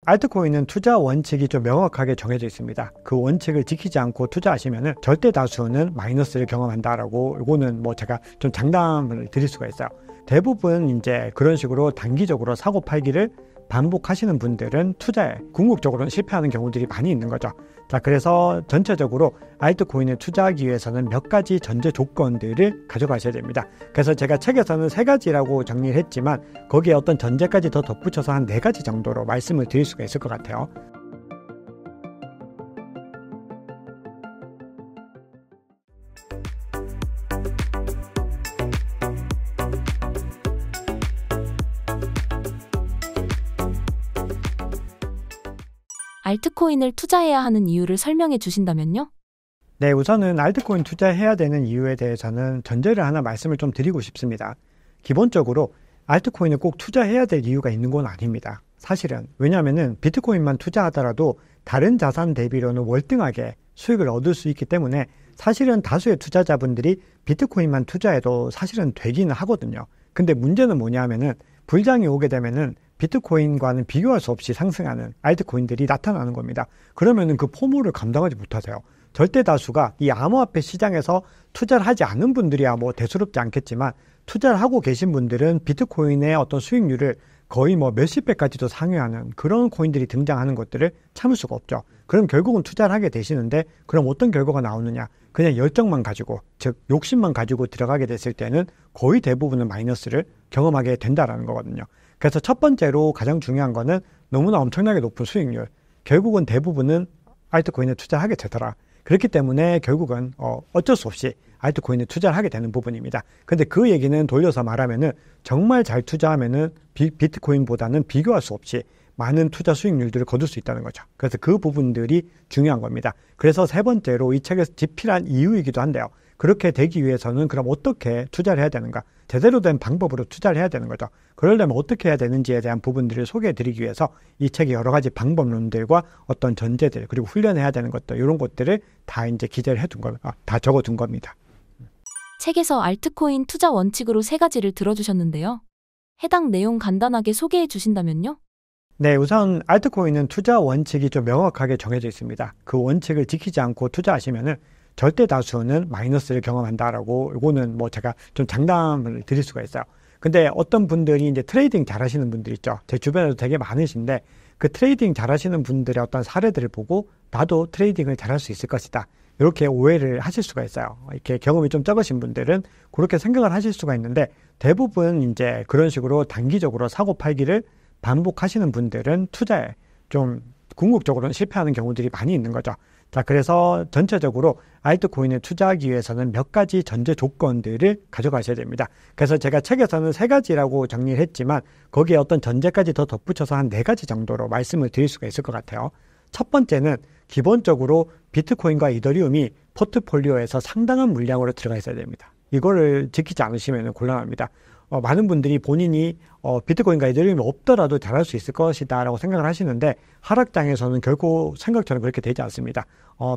알트코인은 투자 원칙이 좀 명확하게 정해져 있습니다. 그 원칙을 지키지 않고 투자하시면 절대 다수는 마이너스를 경험한다라고, 이거는 뭐 제가 좀 장담을 드릴 수가 있어요. 대부분 이제 그런 식으로 단기적으로 사고 팔기를 반복하시는 분들은 투자에 궁극적으로는 실패하는 경우들이 많이 있는 거죠. 자, 그래서 전체적으로 알트코인에 투자하기 위해서는 몇 가지 전제 조건들을 가져가셔야 됩니다. 그래서 제가 책에서는 3가지라고 정리를 했지만 거기에 어떤 전제까지 더 덧붙여서 한 4가지 정도로 말씀을 드릴 수가 있을 것 같아요. 알트코인을 투자해야 하는 이유를 설명해 주신다면요? 네, 우선은 알트코인 투자해야 되는 이유에 대해서는 전제를 하나 말씀을 좀 드리고 싶습니다. 기본적으로 알트코인을 꼭 투자해야 될 이유가 있는 건 아닙니다. 사실은. 왜냐하면 비트코인만 투자하더라도 다른 자산 대비로는 월등하게 수익을 얻을 수 있기 때문에 사실은 다수의 투자자분들이 비트코인만 투자해도 사실은 되기는 하거든요. 근데 문제는 뭐냐면은 불장이 오게 되면은 비트코인과는 비교할 수 없이 상승하는 알트코인들이 나타나는 겁니다. 그러면은 그 포모를 감당하지 못하세요. 절대 다수가 이 암호화폐 시장에서 투자를 하지 않은 분들이야 뭐 대수롭지 않겠지만 투자를 하고 계신 분들은 비트코인의 어떤 수익률을 거의 뭐 몇십 배까지도 상회하는 그런 코인들이 등장하는 것들을 참을 수가 없죠. 그럼 결국은 투자를 하게 되시는데 그럼 어떤 결과가 나오느냐? 그냥 열정만 가지고, 즉 욕심만 가지고 들어가게 됐을 때는 거의 대부분은 마이너스를 경험하게 된다라는 거거든요. 그래서 첫 번째로 가장 중요한 거는 너무나 엄청나게 높은 수익률. 결국은 대부분은 알트코인에 투자하게 되더라. 그렇기 때문에 결국은 어쩔 수 없이 알트코인에 투자를 하게 되는 부분입니다. 근데 그 얘기는 돌려서 말하면은 정말 잘 투자하면은 비트코인보다는 비교할 수 없이 많은 투자 수익률들을 거둘 수 있다는 거죠. 그래서 그 부분들이 중요한 겁니다. 그래서 세 번째로 이 책에서 집필한 이유이기도 한데요. 그렇게 되기 위해서는 그럼 어떻게 투자를 해야 되는가? 제대로 된 방법으로 투자를 해야 되는 거죠. 그러려면 어떻게 해야 되는지에 대한 부분들을 소개해 드리기 위해서 이 책의 여러 가지 방법론들과 어떤 전제들, 그리고 훈련해야 되는 것들, 이런 것들을 다 이제 기재를 해둔 겁니다. 다 적어둔 겁니다. 책에서 알트코인 투자 원칙으로 3가지를 들어주셨는데요. 해당 내용 간단하게 소개해 주신다면요? 네, 우선 알트코인은 투자 원칙이 좀 명확하게 정해져 있습니다. 그 원칙을 지키지 않고 투자하시면은 절대 다수는 마이너스를 경험한다라고, 이거는 뭐 제가 좀 장담을 드릴 수가 있어요. 근데 어떤 분들이 이제 트레이딩 잘 하시는 분들 있죠. 제 주변에도 되게 많으신데 그 트레이딩 잘 하시는 분들의 어떤 사례들을 보고 나도 트레이딩을 잘 할 수 있을 것이다, 이렇게 오해를 하실 수가 있어요. 이렇게 경험이 좀 적으신 분들은 그렇게 생각을 하실 수가 있는데 대부분 이제 그런 식으로 단기적으로 사고 팔기를 반복하시는 분들은 투자에 좀 궁극적으로는 실패하는 경우들이 많이 있는 거죠. 자, 그래서 전체적으로 알트코인에 투자하기 위해서는 몇 가지 전제 조건들을 가져가셔야 됩니다. 그래서 제가 책에서는 3가지라고 정리를 했지만 거기에 어떤 전제까지 더 덧붙여서 한 4가지 정도로 말씀을 드릴 수가 있을 것 같아요. 첫 번째는 기본적으로 비트코인과 이더리움이 포트폴리오에서 상당한 물량으로 들어가 있어야 됩니다. 이거를 지키지 않으시면 곤란합니다. 많은 분들이 본인이 비트코인과 이더리움이 없더라도 잘할 수 있을 것이다 라고 생각을 하시는데 하락장에서는 결코 생각처럼 그렇게 되지 않습니다.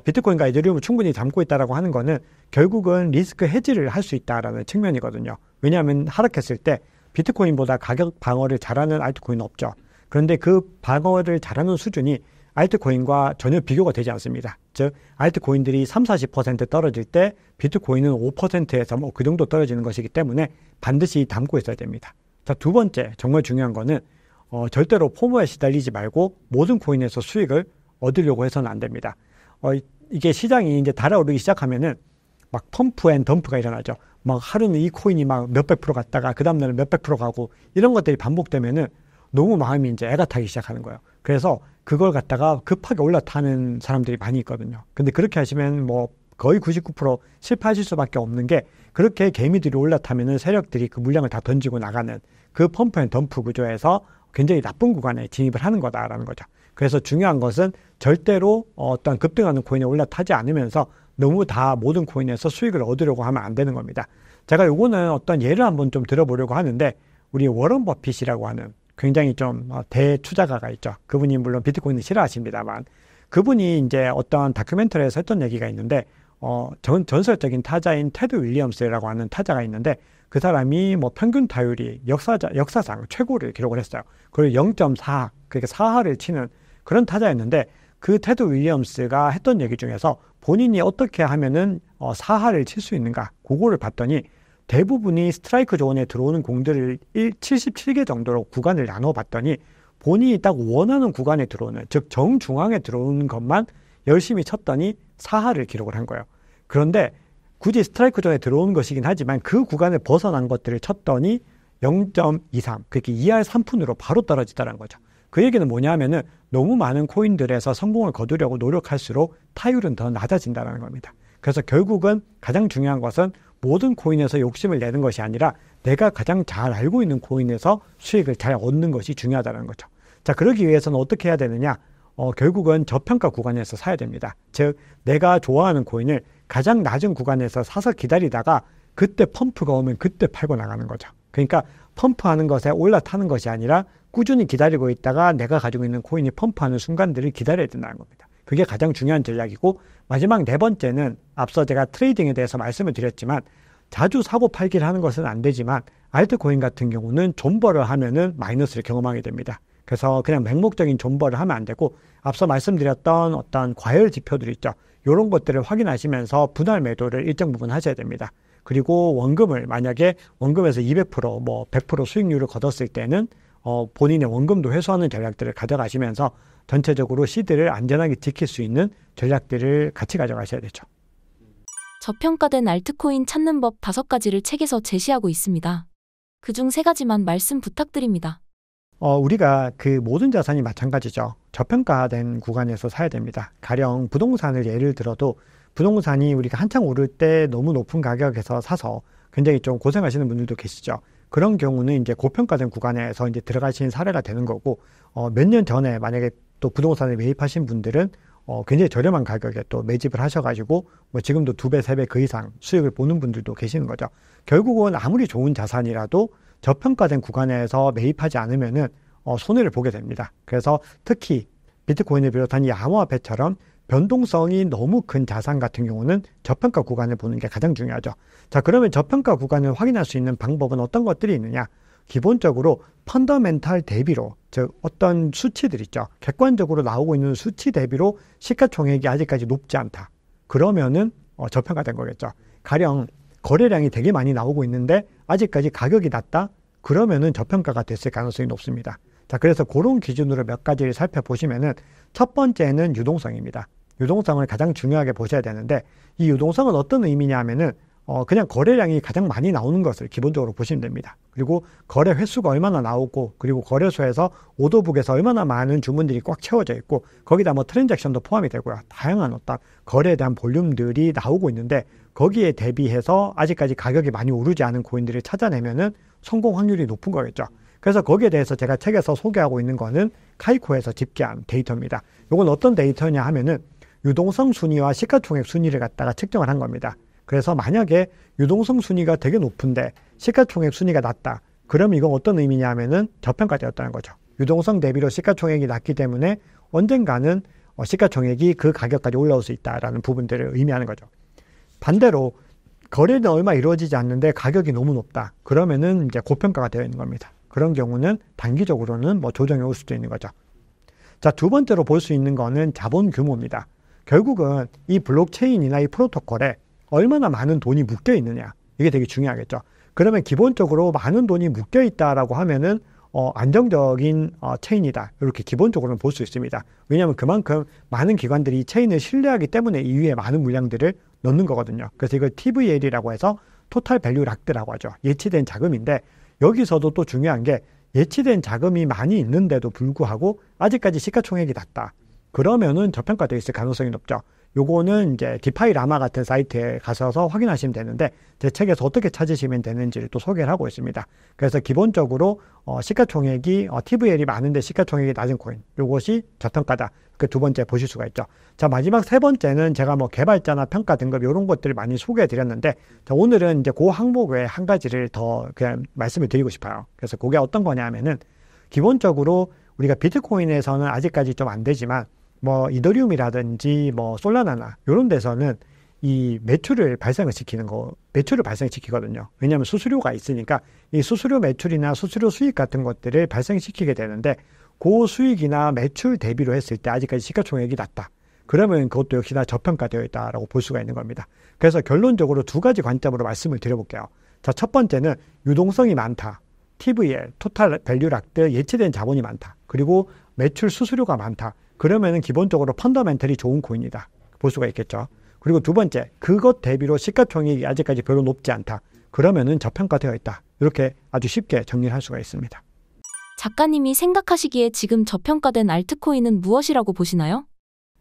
비트코인과 이더리움을 충분히 담고 있다라고 하는 거는 결국은 리스크 해지를 할 수 있다라는 측면이거든요. 왜냐하면 하락했을 때 비트코인보다 가격 방어를 잘하는 알트코인은 없죠. 그런데 그 방어를 잘하는 수준이 알트코인과 전혀 비교가 되지 않습니다. 즉 알트코인들이 30-40% 떨어질 때 비트코인은 5%에서 뭐 그 정도 떨어지는 것이기 때문에 반드시 담고 있어야 됩니다. 자, 두 번째 정말 중요한 거는 절대로 포모에 시달리지 말고 모든 코인에서 수익을 얻으려고 해서는 안 됩니다. 이게 시장이 이제 달아오르기 시작하면은 막 펌프 앤 덤프가 일어나죠. 막 하루는 이 코인이 막 몇백 프로 갔다가 그 다음날은 몇백 프로 가고 이런 것들이 반복되면은 너무 마음이 이제 애가 타기 시작하는 거예요. 그래서 그걸 갖다가 급하게 올라타는 사람들이 많이 있거든요. 근데 그렇게 하시면 뭐 거의 99% 실패하실 수밖에 없는 게 그렇게 개미들이 올라타면은 세력들이 그 물량을 다 던지고 나가는 그 펌프 앤 덤프 구조에서 굉장히 나쁜 구간에 진입을 하는 거다라는 거죠. 그래서 중요한 것은 절대로 어떤 급등하는 코인에 올라타지 않으면서 너무 다 모든 코인에서 수익을 얻으려고 하면 안 되는 겁니다. 제가 요거는 어떤 예를 한번 좀 들어보려고 하는데 우리 워런 버핏이라고 하는 굉장히 좀 대투자가가 있죠. 그분이 물론 비트코인을 싫어하십니다만 그분이 이제 어떤 다큐멘터리에서 했던 얘기가 있는데 전설적인 타자인 테드 윌리엄스라고 하는 타자가 있는데 그 사람이 뭐 평균 타율이 역사상 최고를 기록을 했어요. 그리고 0.4, 그러니까 4할을 치는 그런 타자였는데 그 테드 윌리엄스가 했던 얘기 중에서 본인이 어떻게 하면은 4할을 칠 수 있는가 그거를 봤더니 대부분이 스트라이크 존에 들어오는 공들을 77개 정도로 구간을 나눠봤더니 본인이 딱 원하는 구간에 들어오는, 즉 정중앙에 들어오는 것만 열심히 쳤더니 4할을 기록을 한 거예요. 그런데 굳이 스트라이크 존에 들어오는 것이긴 하지만 그 구간을 벗어난 것들을 쳤더니 0.23, 그렇게 2할 3푼으로 바로 떨어지더라는 거죠. 그 얘기는 뭐냐 하면은 너무 많은 코인들에서 성공을 거두려고 노력할수록 타율은 더 낮아진다는 겁니다. 그래서 결국은 가장 중요한 것은 모든 코인에서 욕심을 내는 것이 아니라 내가 가장 잘 알고 있는 코인에서 수익을 잘 얻는 것이 중요하다는 거죠. 자, 그러기 위해서는 어떻게 해야 되느냐? 결국은 저평가 구간에서 사야 됩니다. 즉, 내가 좋아하는 코인을 가장 낮은 구간에서 사서 기다리다가 그때 펌프가 오면 그때 팔고 나가는 거죠. 그러니까 펌프하는 것에 올라타는 것이 아니라 꾸준히 기다리고 있다가 내가 가지고 있는 코인이 펌프하는 순간들을 기다려야 된다는 겁니다. 그게 가장 중요한 전략이고, 마지막 네 번째는 앞서 제가 트레이딩에 대해서 말씀을 드렸지만 자주 사고 팔기를 하는 것은 안 되지만 알트코인 같은 경우는 존버를 하면은 마이너스를 경험하게 됩니다. 그래서 그냥 맹목적인 존버를 하면 안 되고 앞서 말씀드렸던 어떤 과열 지표들 있죠. 이런 것들을 확인하시면서 분할 매도를 일정 부분 하셔야 됩니다. 그리고 원금을 만약에 원금에서 200% 뭐 100% 수익률을 거뒀을 때는 본인의 원금도 회수하는 전략들을 가져가시면서 전체적으로 시드를 안전하게 지킬 수 있는 전략들을 같이 가져가셔야 되죠. 저평가된 알트코인 찾는 법 5가지를 책에서 제시하고 있습니다. 그중 3가지만 말씀 부탁드립니다. 우리가 그 모든 자산이 마찬가지죠. 저평가된 구간에서 사야 됩니다. 가령 부동산을 예를 들어도 부동산이 우리가 한창 오를 때 너무 높은 가격에서 사서 굉장히 좀 고생하시는 분들도 계시죠. 그런 경우는 이제 고평가된 구간에서 이제 들어가신 사례가 되는 거고, 몇 년 전에 만약에 또 부동산을 매입하신 분들은 굉장히 저렴한 가격에 또 매집을 하셔가지고 뭐 지금도 2배, 3배 그 이상 수익을 보는 분들도 계시는 거죠. 결국은 아무리 좋은 자산이라도 저평가된 구간에서 매입하지 않으면은 손해를 보게 됩니다. 그래서 특히 비트코인을 비롯한 이 암호화폐처럼 변동성이 너무 큰 자산 같은 경우는 저평가 구간을 보는 게 가장 중요하죠. 자, 그러면 저평가 구간을 확인할 수 있는 방법은 어떤 것들이 있느냐? 기본적으로 펀더멘탈 대비로, 즉 어떤 수치들 있죠. 객관적으로 나오고 있는 수치 대비로 시가총액이 아직까지 높지 않다. 그러면은 저평가된 거겠죠. 가령 거래량이 되게 많이 나오고 있는데 아직까지 가격이 낮다? 그러면은 저평가가 됐을 가능성이 높습니다. 자, 그래서 그런 기준으로 몇 가지를 살펴보시면은 첫 번째는 유동성입니다. 유동성을 가장 중요하게 보셔야 되는데 이 유동성은 어떤 의미냐 하면은 그냥 거래량이 가장 많이 나오는 것을 기본적으로 보시면 됩니다. 그리고 거래 횟수가 얼마나 나오고, 그리고 거래소에서 오더북에서 얼마나 많은 주문들이 꽉 채워져 있고, 거기다 뭐 트랜잭션도 포함이 되고요. 다양한 어떤 거래에 대한 볼륨들이 나오고 있는데 거기에 대비해서 아직까지 가격이 많이 오르지 않은 코인들을 찾아내면은 성공 확률이 높은 거겠죠. 그래서 거기에 대해서 제가 책에서 소개하고 있는 거는 카이코에서 집계한 데이터입니다. 이건 어떤 데이터냐 하면은 유동성 순위와 시가총액 순위를 갖다가 측정을 한 겁니다. 그래서 만약에 유동성 순위가 되게 높은데 시가총액 순위가 낮다. 그럼 이건 어떤 의미냐 하면은 저평가되었다는 거죠. 유동성 대비로 시가총액이 낮기 때문에 언젠가는 시가총액이 그 가격까지 올라올 수 있다라는 부분들을 의미하는 거죠. 반대로 거래는 얼마 이루어지지 않는데 가격이 너무 높다. 그러면은 이제 고평가가 되어 있는 겁니다. 그런 경우는 단기적으로는 뭐 조정이 올 수도 있는 거죠. 자, 두 번째로 볼 수 있는 거는 자본 규모입니다. 결국은 이 블록체인이나 이 프로토콜에 얼마나 많은 돈이 묶여 있느냐, 이게 되게 중요하겠죠. 그러면 기본적으로 많은 돈이 묶여 있다라고 하면은 안정적인 체인이다, 이렇게 기본적으로는 볼 수 있습니다. 왜냐하면 그만큼 많은 기관들이 이 체인을 신뢰하기 때문에 이 위에 많은 물량들을 넣는 거거든요. 그래서 이걸 TVL이라고 해서 토탈 밸류 락드라고 하죠. 예치된 자금인데 여기서도 또 중요한 게 예치된 자금이 많이 있는데도 불구하고 아직까지 시가총액이 낮다. 그러면은 저평가되어 있을 가능성이 높죠. 요거는 이제 디파이 라마 같은 사이트에 가셔서 확인하시면 되는데 제 책에서 어떻게 찾으시면 되는지를 또 소개를 하고 있습니다. 그래서 기본적으로 시가총액이 TVL이 많은데 시가총액이 낮은 코인, 요것이 저평가다. 그 두 번째 보실 수가 있죠. 자, 마지막 세 번째는 제가 뭐 개발자나 평가 등급 이런 것들을 많이 소개해 드렸는데, 자, 오늘은 이제 그 항목 외에 한 가지를 더 그냥 말씀을 드리고 싶어요. 그래서 그게 어떤 거냐 하면은 기본적으로 우리가 비트코인에서는 아직까지 좀 안 되지만 뭐 이더리움이라든지 뭐 솔라나나 이런 데서는 이 매출을 발생시키거든요. 왜냐하면 수수료가 있으니까 이 수수료 매출이나 수수료 수익 같은 것들을 발생시키게 되는데, 그 수익이나 매출 대비로 했을 때 아직까지 시가총액이 낮다. 그러면 그것도 역시나 저평가되어 있다라고 볼 수가 있는 겁니다. 그래서 결론적으로 두 가지 관점으로 말씀을 드려볼게요. 자, 첫 번째는 유동성이 많다. TVL, 토탈 밸류락들 예치된 자본이 많다. 그리고 매출 수수료가 많다. 그러면은 기본적으로 펀더멘털이 좋은 코인이다. 볼 수가 있겠죠. 그리고 두 번째, 그것 대비로 시가총액이 아직까지 별로 높지 않다. 그러면은 저평가되어 있다. 이렇게 아주 쉽게 정리를 할 수가 있습니다. 작가님이 생각하시기에 지금 저평가된 알트코인은 무엇이라고 보시나요?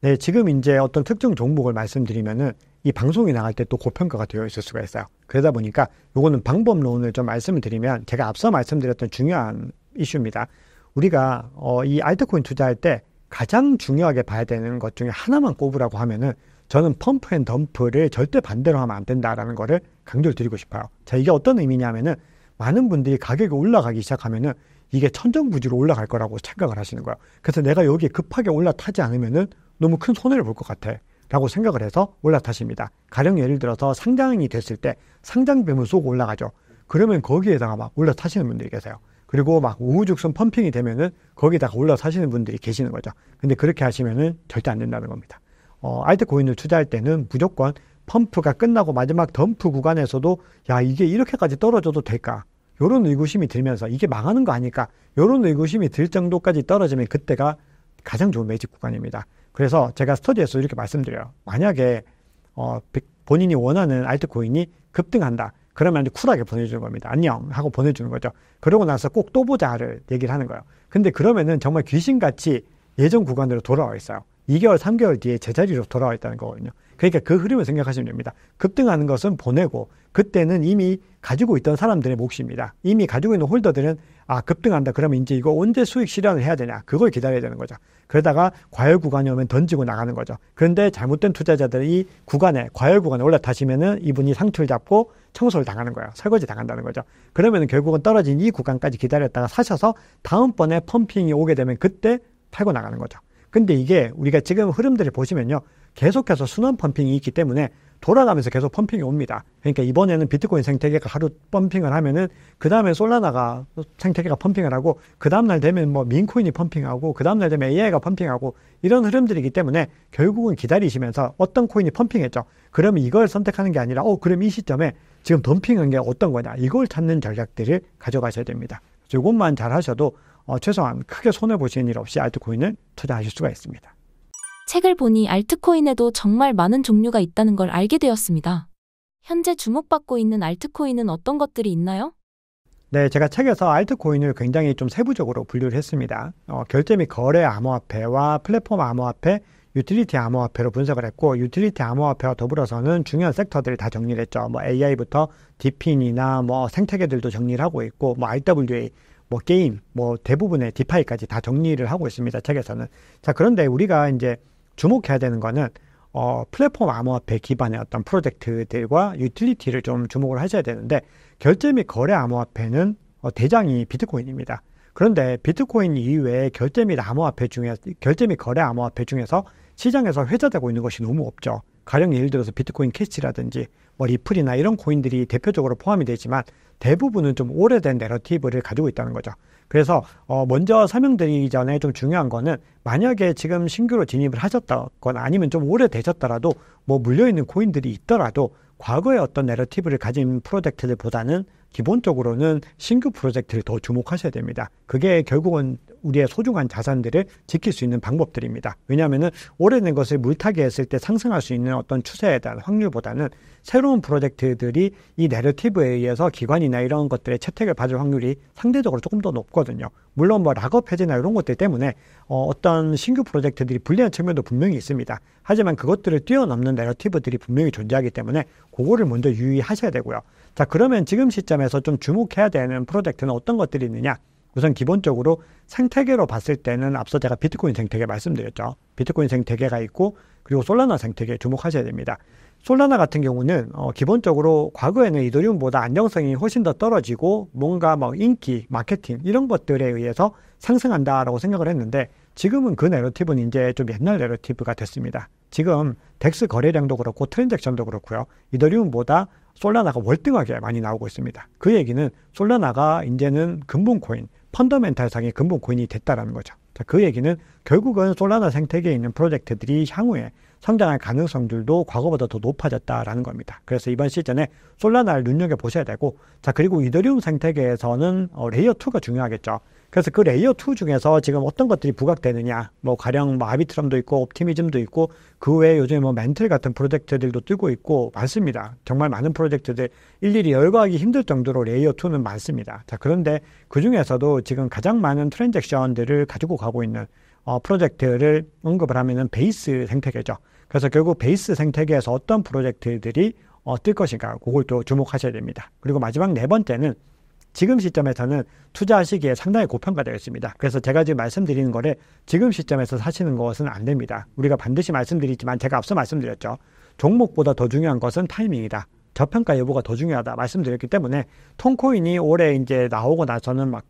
네, 지금 이제 어떤 특정 종목을 말씀드리면은 이 방송이 나갈 때 또 고평가가 되어 있을 수가 있어요. 그러다 보니까 요거는 방법론을 좀 말씀을 드리면 제가 앞서 말씀드렸던 중요한 이슈입니다. 우리가 이 알트코인 투자할 때 가장 중요하게 봐야 되는 것 중에 하나만 꼽으라고 하면은 저는 펌프 앤 덤프를 절대 반대로 하면 안 된다라는 거를 강조를 드리고 싶어요. 자, 이게 어떤 의미냐면은 많은 분들이 가격이 올라가기 시작하면은 이게 천정부지로 올라갈 거라고 생각을 하시는 거예요. 그래서 내가 여기에 급하게 올라타지 않으면은 너무 큰 손해를 볼 것 같아 라고 생각을 해서 올라타십니다. 가령 예를 들어서 상장이 됐을 때 상장뱀을 쏘고 올라가죠. 그러면 거기에다가 막 올라타시는 분들이 계세요. 그리고 막 우후죽순 펌핑이 되면은 거기다가 올라타시는 분들이 계시는 거죠. 근데 그렇게 하시면은 절대 안 된다는 겁니다. 알트코인을 투자할 때는 무조건 펌프가 끝나고 마지막 덤프 구간에서도 야, 이게 이렇게까지 떨어져도 될까? 요런 의구심이 들면서 이게 망하는 거 아닐까? 요런 의구심이 들 정도까지 떨어지면 그때가 가장 좋은 매직 구간입니다. 그래서 제가 스터디에서 이렇게 말씀드려요. 만약에 본인이 원하는 알트코인이 급등한다. 그러면 이제 쿨하게 보내주는 겁니다. 안녕 하고 보내주는 거죠. 그러고 나서 꼭 또 보자를 얘기를 하는 거예요. 근데 그러면은 정말 귀신같이 예전 구간으로 돌아와 있어요. 2개월, 3개월 뒤에 제자리로 돌아와 있다는 거거든요. 그러니까 그 흐름을 생각하시면 됩니다. 급등하는 것은 보내고 그때는 이미 가지고 있던 사람들의 몫입니다. 이미 가지고 있는 홀더들은 급등한다. 그러면 이제 이거 언제 수익 실현을 해야 되냐. 그걸 기다려야 되는 거죠. 그러다가 과열 구간이 오면 던지고 나가는 거죠. 그런데 잘못된 투자자들이 이 구간에 과열 구간에 올라타시면은 이분이 상투를 잡고 청소를 당하는 거예요. 설거지 당한다는 거죠. 그러면 결국은 떨어진 이 구간까지 기다렸다가 사셔서 다음번에 펌핑이 오게 되면 그때 팔고 나가는 거죠. 근데 이게 우리가 지금 흐름들을 보시면요. 계속해서 순환 펌핑이 있기 때문에 돌아가면서 계속 펌핑이 옵니다. 그러니까 이번에는 비트코인 생태계가 하루 펌핑을 하면은 그 다음에 솔라나가 생태계가 펌핑을 하고 그 다음날 되면 뭐 민코인이 펌핑하고 그 다음날 되면 AI가 펌핑하고 이런 흐름들이기 때문에 결국은 기다리시면서 어떤 코인이 펌핑했죠. 그러면 이걸 선택하는 게 아니라 그럼 이 시점에 지금 덤핑한 게 어떤 거냐 이걸 찾는 전략들을 가져가셔야 됩니다. 이것만 잘 하셔도 최소한 크게 손해보시는 일 없이 알트코인을 투자하실 수가 있습니다. 책을 보니 알트코인에도 정말 많은 종류가 있다는 걸 알게 되었습니다. 현재 주목받고 있는 알트코인은 어떤 것들이 있나요? 네, 제가 책에서 알트코인을 굉장히 좀 세부적으로 분류를 했습니다. 결제 및 거래 암호화폐와 플랫폼 암호화폐, 유틸리티 암호화폐로 분석을 했고 유틸리티 암호화폐와 더불어서는 중요한 섹터들을 다 정리를 했죠. 뭐 AI부터 디핀이나 뭐 생태계들도 정리를 하고 있고 뭐 RWA, 뭐 게임, 뭐 대부분의 디파이까지 다 정리를 하고 있습니다. 책에서는. 자, 그런데 우리가 이제 주목해야 되는 거는 플랫폼 암호화폐 기반의 어떤 프로젝트들과 유틸리티를 좀 주목을 하셔야 되는데 결제 및 거래 암호화폐는 대장이 비트코인입니다. 그런데 비트코인 이외에 결제 및 거래 암호화폐 중에서 시장에서 회자되고 있는 것이 너무 없죠. 가령 예를 들어서 비트코인 캐시라든지 뭐 리플이나 이런 코인들이 대표적으로 포함이 되지만 대부분은 좀 오래된 내러티브를 가지고 있다는 거죠. 그래서 먼저 설명드리기 전에 좀 중요한 거는 만약에 지금 신규로 진입을 하셨다거나 아니면 좀 오래되셨더라도 뭐 물려있는 코인들이 있더라도 과거의 어떤 내러티브를 가진 프로젝트들보다는 기본적으로는 신규 프로젝트를 더 주목하셔야 됩니다. 그게 결국은 우리의 소중한 자산들을 지킬 수 있는 방법들입니다. 왜냐하면은 오래된 것을 물타기 했을 때 상승할 수 있는 어떤 추세에 대한 확률보다는 새로운 프로젝트들이 이 내러티브에 의해서 기관이나 이런 것들의 채택을 받을 확률이 상대적으로 조금 더 높거든요. 물론 뭐 락업 해제나 이런 것들 때문에 어떤 신규 프로젝트들이 불리한 측면도 분명히 있습니다. 하지만 그것들을 뛰어넘는 내러티브들이 분명히 존재하기 때문에 그거를 먼저 유의하셔야 되고요. 자, 그러면 지금 시점에서 좀 주목해야 되는 프로젝트는 어떤 것들이 있느냐? 우선 기본적으로 생태계로 봤을 때는 앞서 제가 비트코인 생태계 말씀드렸죠. 비트코인 생태계가 있고 그리고 솔라나 생태계에 주목하셔야 됩니다. 솔라나 같은 경우는 기본적으로 과거에는 이더리움보다 안정성이 훨씬 더 떨어지고 뭔가 뭐 인기, 마케팅 이런 것들에 의해서 상승한다라고 생각을 했는데 지금은 그 내러티브는 이제 좀 옛날 내러티브가 됐습니다. 지금 덱스 거래량도 그렇고 트랜잭션도 그렇고요. 이더리움보다 솔라나가 월등하게 많이 나오고 있습니다. 그 얘기는 솔라나가 이제는 근본 코인, 펀더멘탈상의 근본 코인이 됐다라는 거죠. 자, 그 얘기는 결국은 솔라나 생태계에 있는 프로젝트들이 향후에 성장할 가능성들도 과거보다 더 높아졌다라는 겁니다. 그래서 이번 시즌에 솔라나를 눈여겨보셔야 되고, 자, 그리고 이더리움 생태계에서는 레이어 2가 중요하겠죠. 그래서 그 레이어 2 중에서 지금 어떤 것들이 부각되느냐, 뭐 가령 뭐 아비트럼도 있고 옵티미즘도 있고, 그 외에 요즘에 뭐 멘틀 같은 프로젝트들도 뜨고 있고 많습니다. 정말 많은 프로젝트들 일일이 열거하기 힘들 정도로 레이어 2는 많습니다. 자, 그런데 그 중에서도 지금 가장 많은 트랜잭션들을 가지고 가고 있는 프로젝트를 언급을 하면은 베이스 생태계죠. 그래서 결국 베이스 생태계에서 어떤 프로젝트들이 뜰 것인가, 그걸 또 주목하셔야 됩니다. 그리고 마지막 네 번째는 지금 시점에서는 투자하시기에 상당히 고평가되어 있습니다. 그래서 제가 지금 말씀드리는 거를 지금 시점에서 사시는 것은 안 됩니다. 우리가 반드시 말씀드리지만 제가 앞서 말씀드렸죠. 종목보다 더 중요한 것은 타이밍이다. 저평가 여부가 더 중요하다 말씀드렸기 때문에 톤코인이 올해 이제 나오고 나서는 막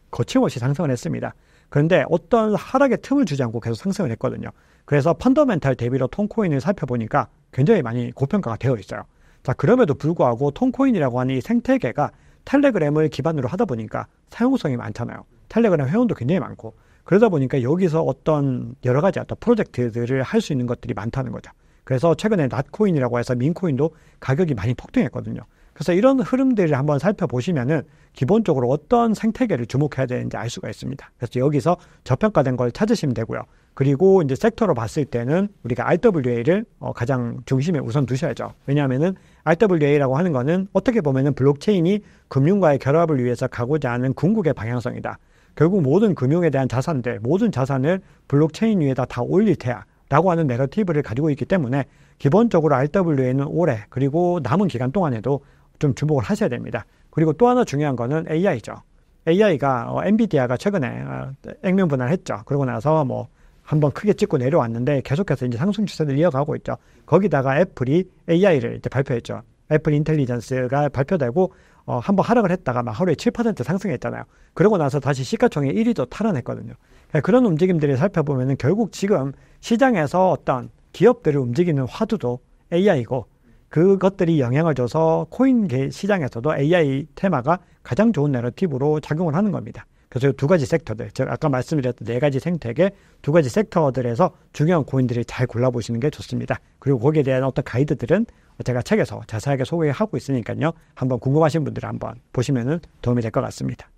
거침없이 상승을 했습니다. 그런데 어떤 하락의 틈을 주지 않고 계속 상승을 했거든요. 그래서 펀더멘탈 대비로 톤코인을 살펴보니까 굉장히 많이 고평가가 되어 있어요. 자, 그럼에도 불구하고 톤코인이라고 하는 이 생태계가 텔레그램을 기반으로 하다 보니까 사용성이 많잖아요. 텔레그램 회원도 굉장히 많고, 그러다 보니까 여기서 어떤 여러 가지 어떤 프로젝트들을 할 수 있는 것들이 많다는 거죠. 그래서 최근에 낫코인이라고 해서 민코인도 가격이 많이 폭등했거든요. 그래서 이런 흐름들을 한번 살펴보시면은 기본적으로 어떤 생태계를 주목해야 되는지 알 수가 있습니다. 그래서 여기서 저평가된 걸 찾으시면 되고요. 그리고 이제 섹터로 봤을 때는 우리가 RWA를 가장 중심에 우선 두셔야죠. 왜냐하면은 RWA라고 하는 거는 어떻게 보면은 블록체인이 금융과의 결합을 위해서 가고자 하는 궁극의 방향성이다. 결국 모든 금융에 대한 자산들, 모든 자산을 블록체인 위에다 다 올릴 테야 라고 하는 내러티브를 가지고 있기 때문에 기본적으로 RWA는 올해 그리고 남은 기간 동안에도 좀 주목을 하셔야 됩니다. 그리고 또 하나 중요한 거는 AI죠. AI가 엔비디아가 최근에 액면 분할했죠. 그러고 나서 뭐 한번 크게 찍고 내려왔는데 계속해서 이제 상승 추세를 이어가고 있죠. 거기다가 애플이 AI를 이제 발표했죠. 애플 인텔리전스가 발표되고 한번 하락을 했다가 막 하루에 7% 상승했잖아요. 그러고 나서 다시 시가총액 1위도 탈환했거든요. 그런 움직임들을 살펴보면은 결국 지금 시장에서 어떤 기업들을 움직이는 화두도 AI고, 그것들이 영향을 줘서 코인 시장에서도 AI 테마가 가장 좋은 내러티브로 작용을 하는 겁니다. 그래서 두 가지 섹터들, 즉 아까 말씀드렸던 네 가지 생태계, 두 가지 섹터들에서 중요한 코인들을 잘 골라보시는 게 좋습니다. 그리고 거기에 대한 어떤 가이드들은 제가 책에서 자세하게 소개하고 있으니까요. 한번 궁금하신 분들은 한번 보시면 도움이 될 것 같습니다.